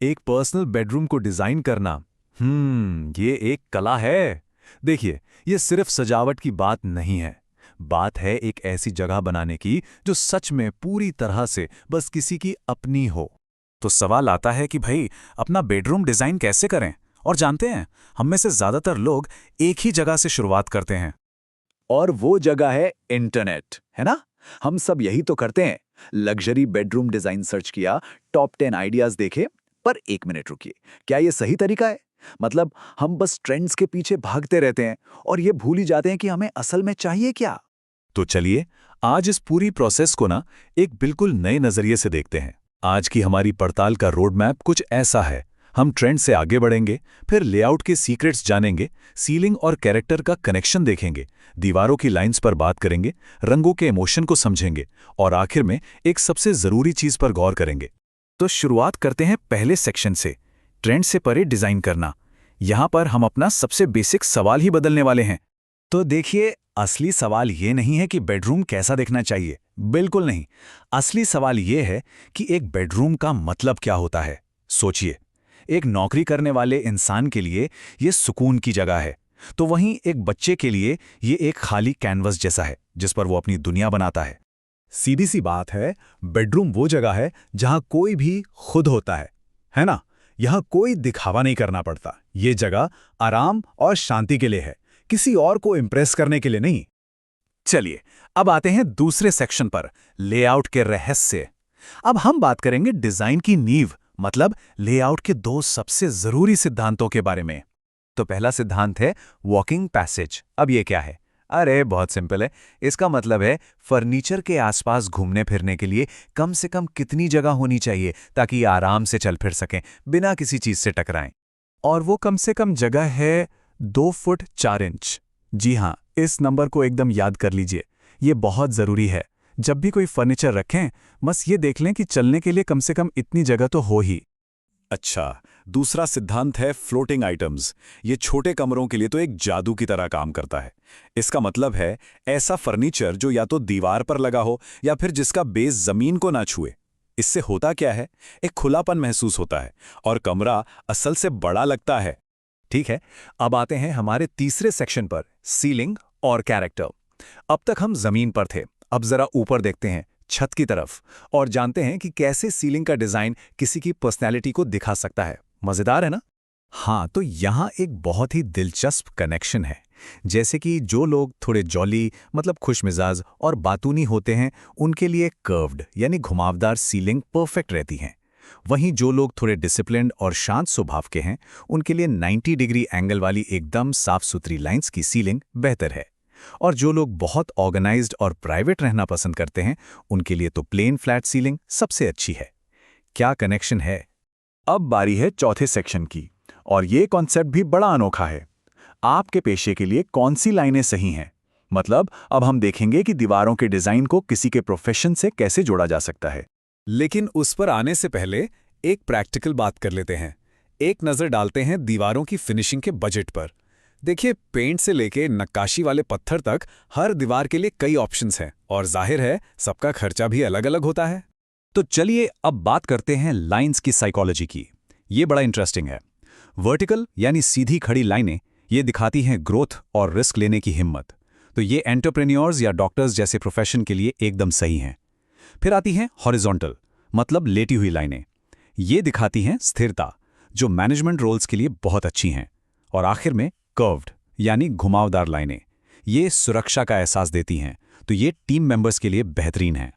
एक personal bedroom को design करना, ये एक कला है। देखिए, ये सिर्फ सजावट की बात नहीं है। बात है एक ऐसी जगह बनाने की जो सच में पूरी तरह से बस किसी की अपनी हो। तो सवाल आता है कि भाई अपना बेडरूम डिजाइन कैसे करें। और जानते हैं, हम में से ज्यादातर लोग एक ही जगह से शुरुआत करते हैं। और वो जगह है इंटरनेट, है ना? हम सब यही तो करते हैं। लग्जरी बेडरूम डिजाइन सर्च किया, टॉप 10 आइडियाज देखे। पर एक मिनट रुकिए, क्या ये सही तरीका है? मतलब हम बस ट्रेंड्स के पीछे भागते रहते हैं और ये भूल ही जाते हैं कि हमें असल में चाहिए क्या। तो चलिए, आज इस पूरी प्रोसेस को ना एक बिल्कुल नए नजरिए से देखते हैं। आज की हमारी पड़ताल का रोड मैप कुछ ऐसा है। हम ट्रेंड से आगे बढ़ेंगे, फिर लेआउट के सीक्रेट्स जानेंगे, सीलिंग और कैरेक्टर का कनेक्शन देखेंगे, दीवारों की लाइंस पर बात करेंगे, रंगों के इमोशन को समझेंगे और आखिर में एक सबसे जरूरी चीज पर गौर करेंगे। तो शुरुआत करते हैं पहले सेक्शन से, ट्रेंड से परे डिजाइन करना। यहाँ पर हम अपना सबसे बेसिक सवाल ही बदलने वाले हैं। तो देखिए, असली सवाल ये नहीं है कि बेडरूम कैसा दिखना चाहिए, बिल्कुल नहीं। असली सवाल ये है कि एक बेडरूम का मतलब क्या होता है। सोचिए, एक नौकरी करने वाले इंसान के लिए ये सुकून की जगह है, तो वहीं एक बच्चे के लिए ये एक खाली कैनवस जैसा है जिस पर वो अपनी दुनिया बनाता है। सीधी सी बात है, बेडरूम वो जगह है जहां कोई भी खुद होता है ना? यहां कोई दिखावा नहीं करना पड़ता। ये जगह आराम और शांति के लिए है, किसी और को इम्प्रेस करने के लिए नहीं। चलिए, अब आते हैं दूसरे सेक्शन पर, लेआउट के रहस्य। अब हम बात करेंगे डिजाइन की नींव, मतलब लेआउट के दो सबसे जरूरी सिद्धांतों के बारे में। तो पहला सिद्धांत है वॉकिंग पैसेज। अब ये क्या है? अरे बहुत सिंपल है। इसका मतलब है फर्नीचर के आसपास घूमने फिरने के लिए कम से कम कितनी जगह होनी चाहिए ताकि आराम से चल फिर सकें बिना किसी चीज से टकराएं। और वो कम से कम जगह है 2 फुट 4 इंच। जी हाँ, इस नंबर को एकदम याद कर लीजिए, ये बहुत ज़रूरी है। जब भी कोई फर्नीचर रखें, बस ये देख लें कि चलने के लिए कम से कम इतनी जगह तो हो ही। अच्छा, दूसरा सिद्धांत है फ्लोटिंग आइटम्स। ये छोटे कमरों के लिए तो एक जादू की तरह काम करता है। इसका मतलब है ऐसा फर्नीचर जो या तो दीवार पर लगा हो या फिर जिसका बेस जमीन को ना छुए। इससे होता क्या है, एक खुलापन महसूस होता है और कमरा असल से बड़ा लगता है। ठीक है, अब आते हैं हमारे तीसरे सेक्शन पर, सीलिंग और कैरेक्टर। अब तक हम जमीन पर थे, अब जरा ऊपर देखते हैं, छत की तरफ, और जानते हैं कि कैसे सीलिंग का डिजाइन किसी की पर्सनैलिटी को दिखा सकता है। मजेदार है ना? हाँ, तो यहाँ एक बहुत ही दिलचस्प कनेक्शन है। जैसे कि जो लोग थोड़े जॉली, मतलब खुशमिजाज और बातूनी होते हैं, उनके लिए कर्व्ड यानी घुमावदार सीलिंग परफेक्ट रहती हैं। वहीं जो लोग थोड़े डिसिप्लिन्ड और शांत स्वभाव के हैं, उनके लिए 90 डिग्री एंगल वाली एकदम साफ सुथरी लाइंस की सीलिंग बेहतर है। और जो लोग बहुत ऑर्गेनाइज्ड और प्राइवेट रहना पसंद करते हैं, उनके लिए तो प्लेन फ्लैट सीलिंग सबसे अच्छी है। क्या कनेक्शन है? अब बारी है चौथे सेक्शन की, और ये कॉन्सेप्ट भी बड़ा अनोखा है। आपके पेशे के लिए कौन सी लाइनें सही हैं? मतलब अब हम देखेंगे कि दीवारों के डिजाइन को किसी के प्रोफेशन से कैसे जोड़ा जा सकता है। लेकिन उस पर आने से पहले एक प्रैक्टिकल बात कर लेते हैं। एक नज़र डालते हैं दीवारों की फिनिशिंग के बजट पर। देखिए, पेंट से लेके नक्काशी वाले पत्थर तक हर दीवार के लिए कई ऑप्शंस हैं और जाहिर है सबका खर्चा भी अलग अलग होता है। तो चलिए अब बात करते हैं लाइंस की साइकोलॉजी की। ये बड़ा इंटरेस्टिंग है। वर्टिकल यानी सीधी खड़ी लाइनें, ये दिखाती हैं ग्रोथ और रिस्क लेने की हिम्मत। तो ये एंटरप्रेन्योर्स या डॉक्टर्स जैसे प्रोफेशन के लिए एकदम सही हैं। फिर आती हैं हॉरिजॉन्टल, मतलब लेटी हुई लाइनें। ये दिखाती हैं स्थिरता, जो मैनेजमेंट रोल्स के लिए बहुत अच्छी हैं। और आखिर में कर्व्ड यानी घुमावदार लाइनें, ये सुरक्षा का एहसास देती हैं, तो ये टीम मेंबर्स के लिए बेहतरीन हैं।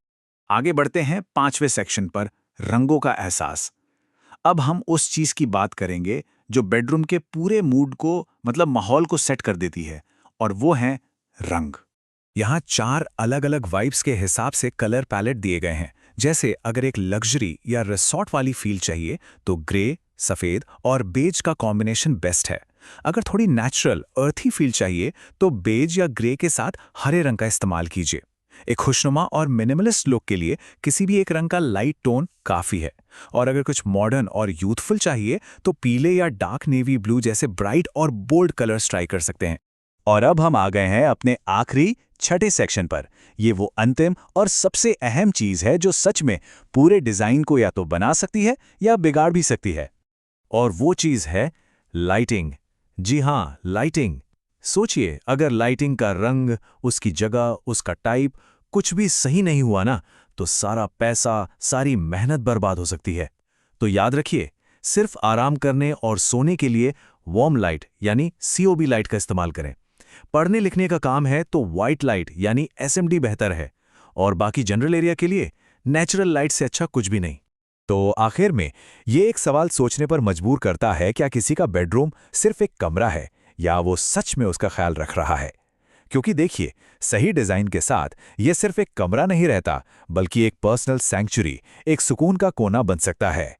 आगे बढ़ते हैं पांचवें सेक्शन पर, रंगों का एहसास। अब हम उस चीज की बात करेंगे जो बेडरूम के पूरे मूड को, मतलब माहौल को सेट कर देती है, और वो है रंग। यहाँ 4 अलग अलग वाइब्स के हिसाब से कलर पैलेट दिए गए हैं। जैसे अगर एक लग्जरी या रिसॉर्ट वाली फील चाहिए तो ग्रे, सफेद और बेज का कॉम्बिनेशन बेस्ट है। अगर थोड़ी नेचुरल, अर्थी फील चाहिए तो बेज या ग्रे के साथ हरे रंग का इस्तेमाल कीजिए। एक खुशनुमा और मिनिमलिस्ट लुक के लिए किसी भी एक रंग का लाइट टोन काफी है। और अगर कुछ मॉडर्न और यूथफुल चाहिए तो पीले या डार्क नेवी ब्लू जैसे ब्राइट और बोल्ड कलर्स ट्राई कर सकते हैं। और अब हम आ गए हैं अपने आखिरी छठे सेक्शन पर। ये वो अंतिम और सबसे अहम चीज है जो सच में पूरे डिजाइन को या तो बना सकती है या बिगाड़ भी सकती है। और वो चीज है लाइटिंग। जी हाँ, लाइटिंग। सोचिए, अगर लाइटिंग का रंग, उसकी जगह, उसका टाइप कुछ भी सही नहीं हुआ ना, तो सारा पैसा, सारी मेहनत बर्बाद हो सकती है। तो याद रखिए, सिर्फ आराम करने और सोने के लिए वार्म लाइट यानी COB लाइट का इस्तेमाल करें। पढ़ने लिखने का काम है तो वाइट लाइट यानी SMD बेहतर है, और बाकी जनरल एरिया के लिए नेचुरल लाइट से अच्छा कुछ भी नहीं। तो आखिर में ये एक सवाल सोचने पर मजबूर करता है, क्या किसी का बेडरूम सिर्फ एक कमरा है या वो सच में उसका ख्याल रख रहा है? क्योंकि देखिए, सही डिजाइन के साथ ये सिर्फ एक कमरा नहीं रहता, बल्कि एक पर्सनल सैंक्चुरी, एक सुकून का कोना बन सकता है।